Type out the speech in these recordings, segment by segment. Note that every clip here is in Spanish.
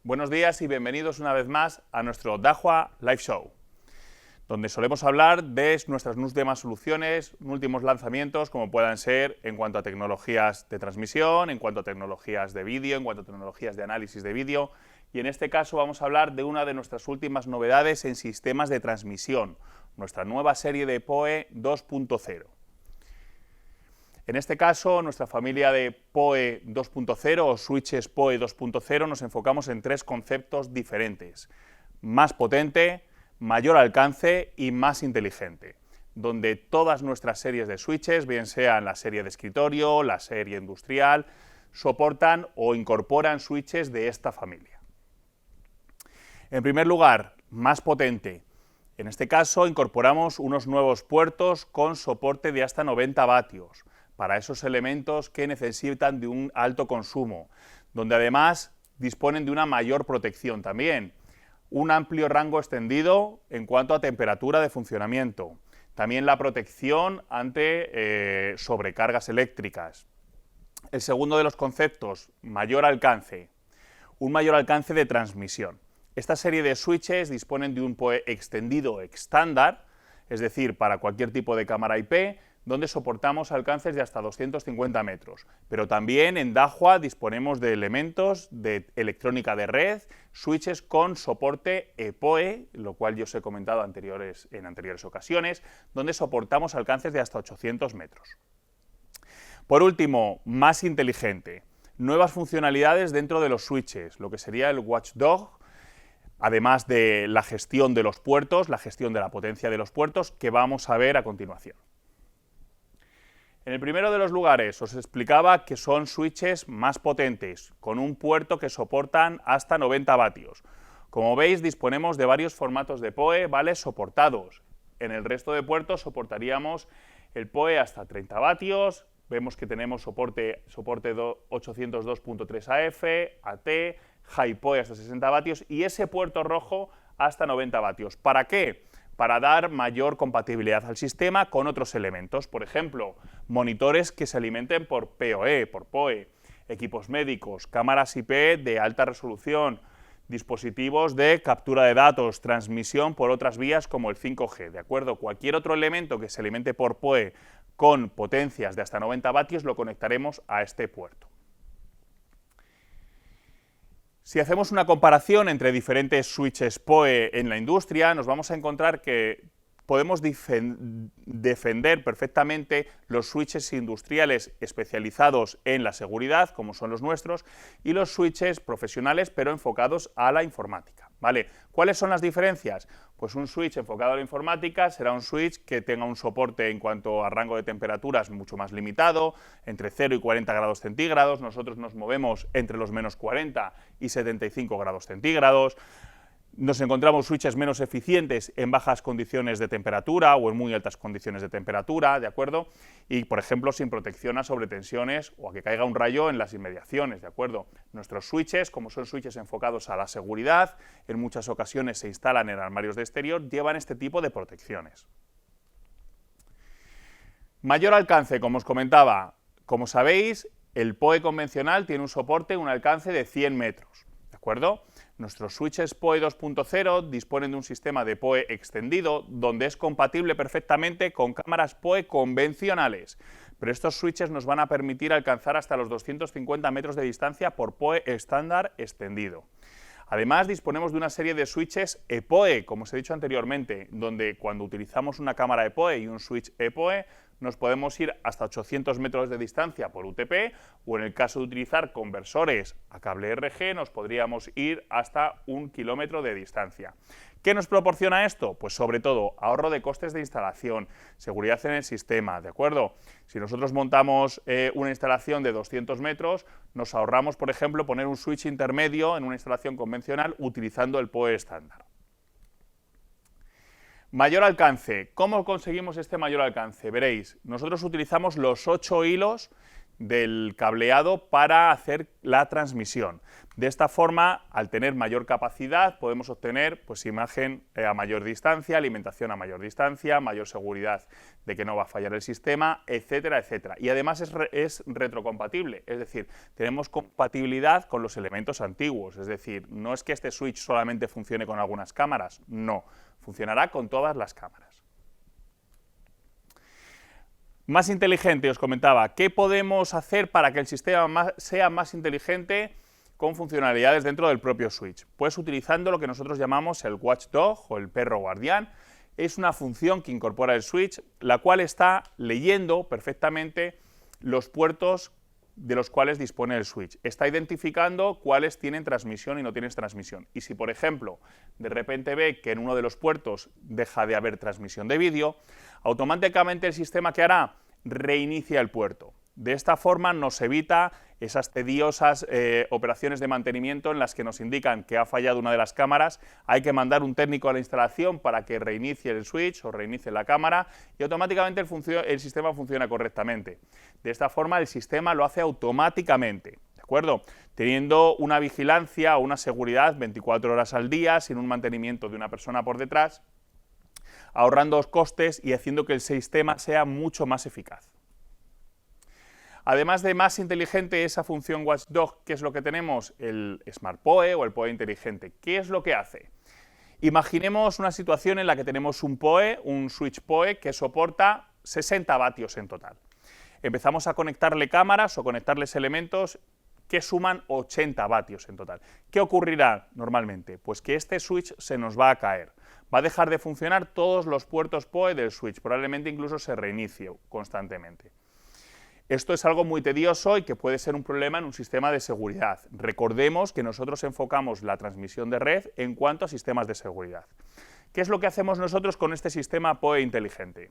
Buenos días y bienvenidos una vez más a nuestro Dahua Live Show, donde solemos hablar de nuestras últimas soluciones, últimos lanzamientos, como puedan ser en cuanto a tecnologías de transmisión, en cuanto a tecnologías de vídeo, en cuanto a tecnologías de análisis de vídeo, y en este caso vamos a hablar de una de nuestras últimas novedades en sistemas de transmisión, nuestra nueva serie de PoE 2.0. En este caso, nuestra familia de PoE 2.0 o switches PoE 2.0 nos enfocamos en tres conceptos diferentes: más potente, mayor alcance y más inteligente, donde todas nuestras series de switches, bien sean la serie de escritorio, la serie industrial, soportan o incorporan switches de esta familia. En primer lugar, más potente. En este caso, incorporamos unos nuevos puertos con soporte de hasta 90 vatios, para esos elementos que necesitan de un alto consumo, donde además disponen de una mayor protección también, un amplio rango extendido en cuanto a temperatura de funcionamiento, también la protección ante sobrecargas eléctricas. El segundo de los conceptos, mayor alcance, un mayor alcance de transmisión. Esta serie de switches disponen de un PoE extendido estándar, es decir, para cualquier tipo de cámara IP, donde soportamos alcances de hasta 250 metros. Pero también en Dahua disponemos de elementos de electrónica de red, switches con soporte ePoE, lo cual yo os he comentado en anteriores ocasiones, donde soportamos alcances de hasta 800 metros. Por último, más inteligente, nuevas funcionalidades dentro de los switches, lo que sería el Watchdog, además de la gestión de los puertos, la gestión de la potencia de los puertos, que vamos a ver a continuación. En el primero de los lugares os explicaba que son switches más potentes, con un puerto que soportan hasta 90 vatios. Como veis, disponemos de varios formatos de PoE, ¿vale?, soportados. En el resto de puertos soportaríamos el PoE hasta 30 vatios, vemos que tenemos soporte 802.3 AF, AT, High PoE hasta 60 vatios y ese puerto rojo hasta 90 vatios. ¿Para qué? Para dar mayor compatibilidad al sistema con otros elementos, por ejemplo, monitores que se alimenten por PoE, equipos médicos, cámaras IP de alta resolución, dispositivos de captura de datos, transmisión por otras vías como el 5G, ¿de acuerdo? Cualquier otro elemento que se alimente por PoE con potencias de hasta 90 vatios lo conectaremos a este puerto. Si hacemos una comparación entre diferentes switches PoE en la industria, nos vamos a encontrar que podemos defender perfectamente los switches industriales especializados en la seguridad, como son los nuestros, y los switches profesionales, pero enfocados a la informática, ¿vale? ¿Cuáles son las diferencias? Pues un switch enfocado a la informática será un switch que tenga un soporte en cuanto a rango de temperaturas mucho más limitado, entre 0 y 40 grados centígrados, nosotros nos movemos entre los menos 40 y 75 grados centígrados. Nos encontramos switches menos eficientes en bajas condiciones de temperatura o en muy altas condiciones de temperatura, ¿de acuerdo? Y, por ejemplo, sin protección a sobretensiones o a que caiga un rayo en las inmediaciones, ¿de acuerdo? Nuestros switches, como son switches enfocados a la seguridad, en muchas ocasiones se instalan en armarios de exterior, llevan este tipo de protecciones. Mayor alcance, como os comentaba, como sabéis, el PoE convencional tiene un soporte, un alcance de 100 metros, ¿de acuerdo? Nuestros switches PoE 2.0 disponen de un sistema de PoE extendido donde es compatible perfectamente con cámaras PoE convencionales, pero estos switches nos van a permitir alcanzar hasta los 250 metros de distancia por PoE estándar extendido. Además, disponemos de una serie de switches ePoE, como os he dicho anteriormente, donde cuando utilizamos una cámara ePoE y un switch ePoE, nos podemos ir hasta 800 metros de distancia por UTP, o en el caso de utilizar conversores a cable RG, nos podríamos ir hasta 1 kilómetro de distancia. ¿Qué nos proporciona esto? Pues sobre todo ahorro de costes de instalación, seguridad en el sistema, ¿de acuerdo? Si nosotros montamos una instalación de 200 metros, nos ahorramos, por ejemplo, poner un switch intermedio en una instalación convencional utilizando el PoE estándar. Mayor alcance. ¿Cómo conseguimos este mayor alcance? Veréis, nosotros utilizamos los 8 hilos del cableado para hacer la transmisión. De esta forma, al tener mayor capacidad, podemos obtener pues, imagen a mayor distancia, alimentación a mayor distancia, mayor seguridad de que no va a fallar el sistema, etcétera, etcétera. Y además es retrocompatible, es decir, tenemos compatibilidad con los elementos antiguos, es decir, no es que este switch solamente funcione con algunas cámaras, no, funcionará con todas las cámaras. Más inteligente, os comentaba, ¿qué podemos hacer para que el sistema sea más inteligente con funcionalidades dentro del propio switch? Pues utilizando lo que nosotros llamamos el watchdog o el perro guardián. Es una función que incorpora el switch, la cual está leyendo perfectamente los puertos de los cuales dispone el switch. Está identificando cuáles tienen transmisión y no tienen transmisión. Y si, por ejemplo, de repente ve que en uno de los puertos deja de haber transmisión de vídeo, automáticamente el sistema, ¿qué hará? Reinicia el puerto. De esta forma nos evita esas tediosas operaciones de mantenimiento en las que nos indican que ha fallado una de las cámaras, hay que mandar un técnico a la instalación para que reinicie el switch o reinicie la cámara y automáticamente el sistema funciona correctamente. De esta forma el sistema lo hace automáticamente, ¿de acuerdo? Teniendo una vigilancia o una seguridad 24 horas al día, sin un mantenimiento de una persona por detrás, ahorrando costes y haciendo que el sistema sea mucho más eficaz. Además de más inteligente esa función Watchdog, ¿qué es lo que tenemos? El Smart PoE o el PoE inteligente. ¿Qué es lo que hace? Imaginemos una situación en la que tenemos un PoE, un switch PoE, que soporta 60 vatios en total. Empezamos a conectarle cámaras o conectarles elementos que suman 80 vatios en total. ¿Qué ocurrirá normalmente? Pues que este switch se nos va a caer. Va a dejar de funcionar todos los puertos PoE del switch, probablemente incluso se reinicie constantemente. Esto es algo muy tedioso y que puede ser un problema en un sistema de seguridad. Recordemos que nosotros enfocamos la transmisión de red en cuanto a sistemas de seguridad. ¿Qué es lo que hacemos nosotros con este sistema PoE inteligente?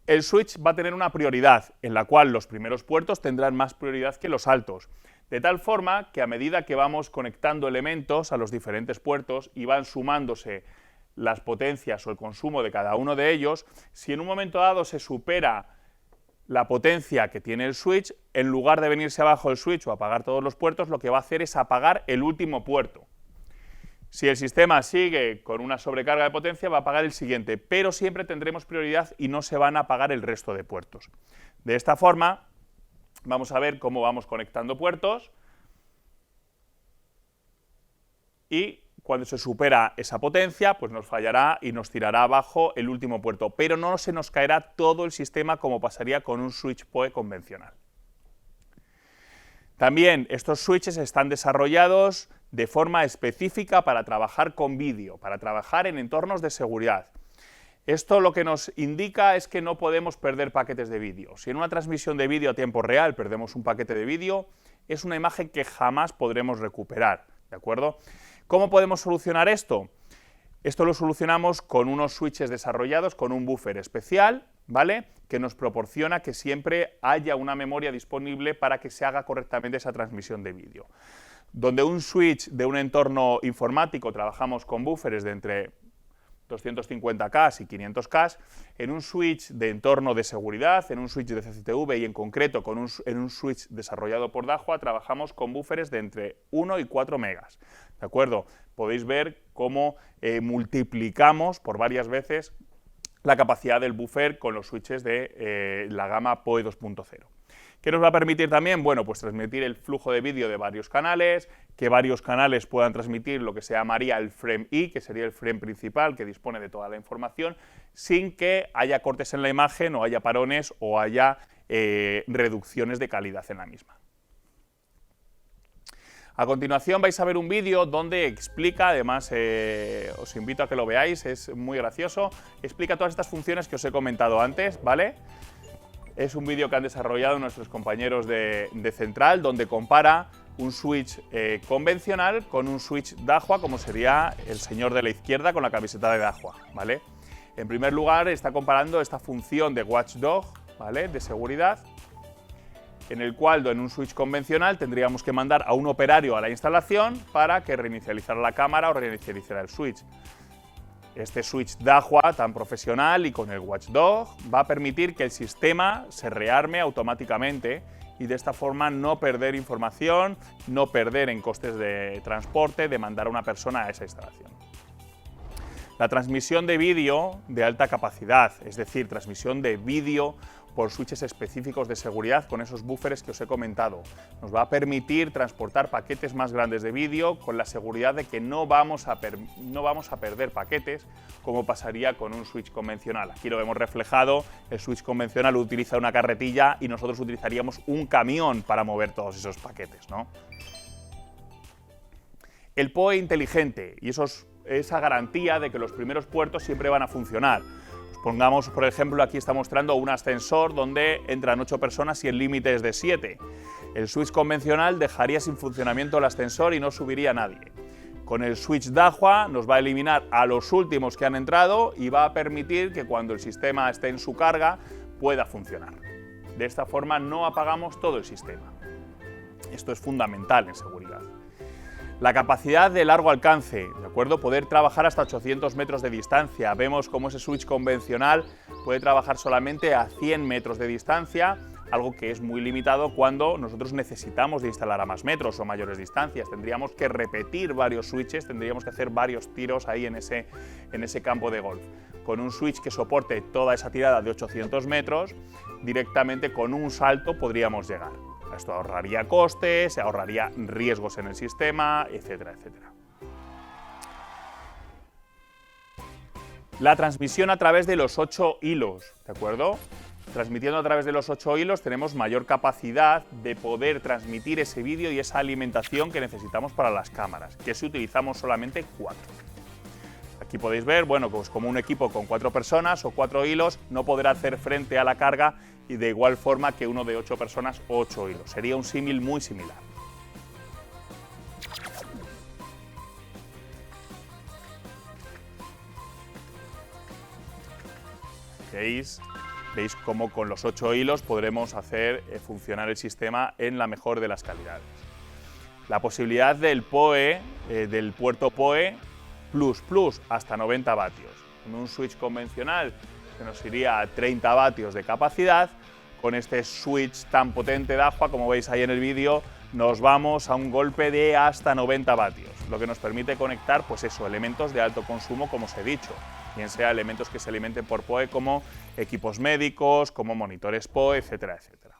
El switch va a tener una prioridad, en la cual los primeros puertos tendrán más prioridad que los altos, de tal forma que a medida que vamos conectando elementos a los diferentes puertos y van sumándose las potencias o el consumo de cada uno de ellos, si en un momento dado se supera la potencia que tiene el switch, en lugar de venirse abajo el switch o apagar todos los puertos, lo que va a hacer es apagar el último puerto. Si el sistema sigue con una sobrecarga de potencia, va a apagar el siguiente, pero siempre tendremos prioridad y no se van a apagar el resto de puertos. De esta forma, vamos a ver cómo vamos conectando puertos y cuando se supera esa potencia, pues nos fallará y nos tirará abajo el último puerto, pero no se nos caerá todo el sistema como pasaría con un switch PoE convencional. También estos switches están desarrollados de forma específica para trabajar con vídeo, para trabajar en entornos de seguridad. Esto lo que nos indica es que no podemos perder paquetes de vídeo. Si en una transmisión de vídeo a tiempo real perdemos un paquete de vídeo, es una imagen que jamás podremos recuperar, ¿de acuerdo? ¿Cómo podemos solucionar esto? Esto lo solucionamos con unos switches desarrollados con un buffer especial, ¿vale? Que nos proporciona que siempre haya una memoria disponible para que se haga correctamente esa transmisión de vídeo. Donde un switch de un entorno informático trabajamos con buffers de entre 250K y 500K, en un switch de entorno de seguridad, en un switch de CCTV y en concreto en un switch desarrollado por Dahua, trabajamos con buffers de entre 1 y 4 megas. ¿De acuerdo? Podéis ver cómo multiplicamos por varias veces la capacidad del buffer con los switches de la gama PoE 2.0. ¿Qué nos va a permitir también? Bueno, pues transmitir el flujo de vídeo de varios canales, que varios canales puedan transmitir lo que se llamaría el frame I, que sería el frame principal que dispone de toda la información, sin que haya cortes en la imagen o haya parones o haya reducciones de calidad en la misma. A continuación vais a ver un vídeo donde explica, además os invito a que lo veáis, es muy gracioso, explica todas estas funciones que os he comentado antes, ¿vale? Es un vídeo que han desarrollado nuestros compañeros de Central, donde compara un switch convencional con un switch Dahua, como sería el señor de la izquierda con la camiseta de Dahua, ¿vale? En primer lugar, está comparando esta función de Watchdog, ¿vale?, de seguridad, en el cual en un switch convencional tendríamos que mandar a un operario a la instalación para que reinicializara la cámara o reinicializara el switch. Este switch Dahua tan profesional y con el Watchdog va a permitir que el sistema se rearme automáticamente y de esta forma no perder información, no perder en costes de transporte, de mandar a una persona a esa instalación. La transmisión de vídeo de alta capacidad, es decir, transmisión de vídeo por switches específicos de seguridad con esos buffers que os he comentado. Nos va a permitir transportar paquetes más grandes de vídeo con la seguridad de que no vamos a perder paquetes como pasaría con un switch convencional. Aquí lo vemos reflejado, el switch convencional utiliza una carretilla y nosotros utilizaríamos un camión para mover todos esos paquetes, ¿no? El PoE inteligente y esa garantía de que los primeros puertos siempre van a funcionar. Pongamos, por ejemplo, aquí está mostrando un ascensor donde entran 8 personas y el límite es de 7. El switch convencional dejaría sin funcionamiento el ascensor y no subiría nadie. Con el switch Dahua nos va a eliminar a los últimos que han entrado y va a permitir que cuando el sistema esté en su carga pueda funcionar. De esta forma no apagamos todo el sistema. Esto es fundamental en seguridad. La capacidad de largo alcance, ¿de acuerdo? Poder trabajar hasta 800 metros de distancia. Vemos cómo ese switch convencional puede trabajar solamente a 100 metros de distancia, algo que es muy limitado cuando nosotros necesitamos de instalar a más metros o mayores distancias. Tendríamos que repetir varios switches, tendríamos que hacer varios tiros ahí en ese campo de golf. Con un switch que soporte toda esa tirada de 800 metros, directamente con un salto podríamos llegar. Esto ahorraría costes, se ahorraría riesgos en el sistema, etcétera, etcétera. La transmisión a través de los 8 hilos, ¿de acuerdo? Transmitiendo a través de los 8 hilos tenemos mayor capacidad de poder transmitir ese vídeo y esa alimentación que necesitamos para las cámaras, que si utilizamos solamente 4. Aquí podéis ver, bueno, pues como un equipo con 4 personas o 4 hilos no podrá hacer frente a la carga y de igual forma que uno de 8 personas, 8 hilos. Sería un símil muy similar. ¿Veis cómo con los 8 hilos podremos hacer funcionar el sistema en la mejor de las calidades? La posibilidad del PoE, del puerto PoE plus hasta 90 vatios. En un switch convencional se nos iría a 30 vatios de capacidad. Con este switch tan potente Dahua, como veis ahí en el vídeo, nos vamos a un golpe de hasta 90 vatios, lo que nos permite conectar, pues eso, elementos de alto consumo, como os he dicho, bien sea elementos que se alimenten por PoE como equipos médicos, como monitores PoE, etcétera, etcétera.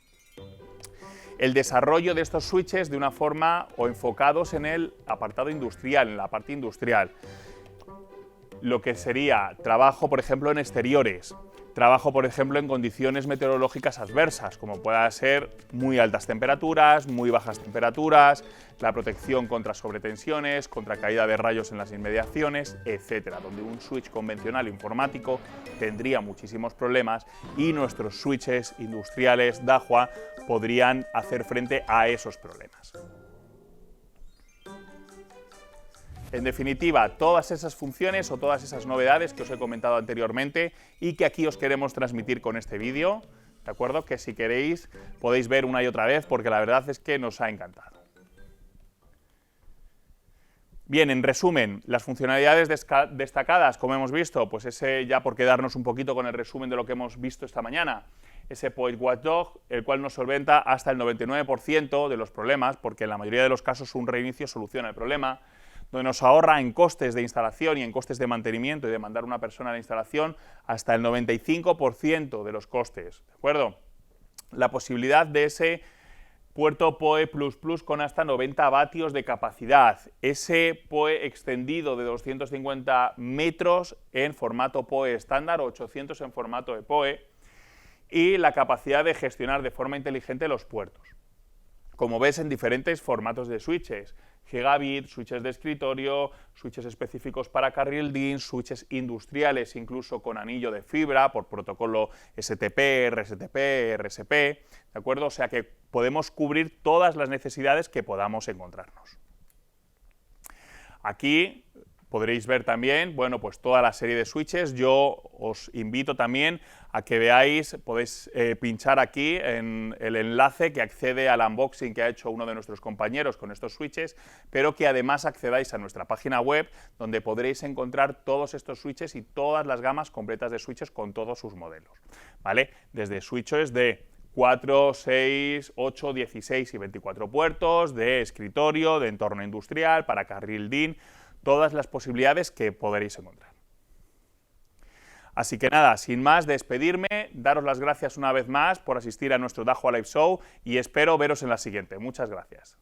El desarrollo de estos switches de una forma o enfocados en el apartado industrial, en la parte industrial. Lo que sería trabajo, por ejemplo, en exteriores, trabajo, por ejemplo, en condiciones meteorológicas adversas, como pueda ser muy altas temperaturas, muy bajas temperaturas, la protección contra sobretensiones, contra caída de rayos en las inmediaciones, etcétera, donde un switch convencional informático tendría muchísimos problemas y nuestros switches industriales Dahua podrían hacer frente a esos problemas. En definitiva, todas esas funciones o todas esas novedades que os he comentado anteriormente y que aquí os queremos transmitir con este vídeo, ¿de acuerdo? Que si queréis podéis ver una y otra vez porque la verdad es que nos ha encantado. Bien, en resumen, las funcionalidades destacadas, como hemos visto, pues ese ya por quedarnos un poquito con el resumen de lo que hemos visto esta mañana, ese PoE Watchdog, el cual nos solventa hasta el 99% de los problemas, porque en la mayoría de los casos un reinicio soluciona el problema, donde nos ahorra en costes de instalación y en costes de mantenimiento y de mandar una persona a la instalación hasta el 95% de los costes, ¿de acuerdo? La posibilidad de ese puerto PoE++ con hasta 90 vatios de capacidad, ese PoE extendido de 250 metros en formato PoE estándar o 800 en formato de PoE y la capacidad de gestionar de forma inteligente los puertos. Como ves, en diferentes formatos de switches, gigabit, switches de escritorio, switches específicos para carril DIN, switches industriales incluso con anillo de fibra por protocolo STP, RSTP, RSP, ¿de acuerdo? O sea que podemos cubrir todas las necesidades que podamos encontrarnos. Aquí podréis ver también, bueno, pues toda la serie de switches. Yo os invito también a que veáis, podéis pinchar aquí en el enlace que accede al unboxing que ha hecho uno de nuestros compañeros con estos switches, pero que además accedáis a nuestra página web, donde podréis encontrar todos estos switches y todas las gamas completas de switches con todos sus modelos, ¿vale? Desde switches de 4, 6, 8, 16 y 24 puertos, de escritorio, de entorno industrial, para carril DIN, todas las posibilidades que podréis encontrar. Así que nada, sin más, despedirme, daros las gracias una vez más por asistir a nuestro Dahua Live Show y espero veros en la siguiente. Muchas gracias.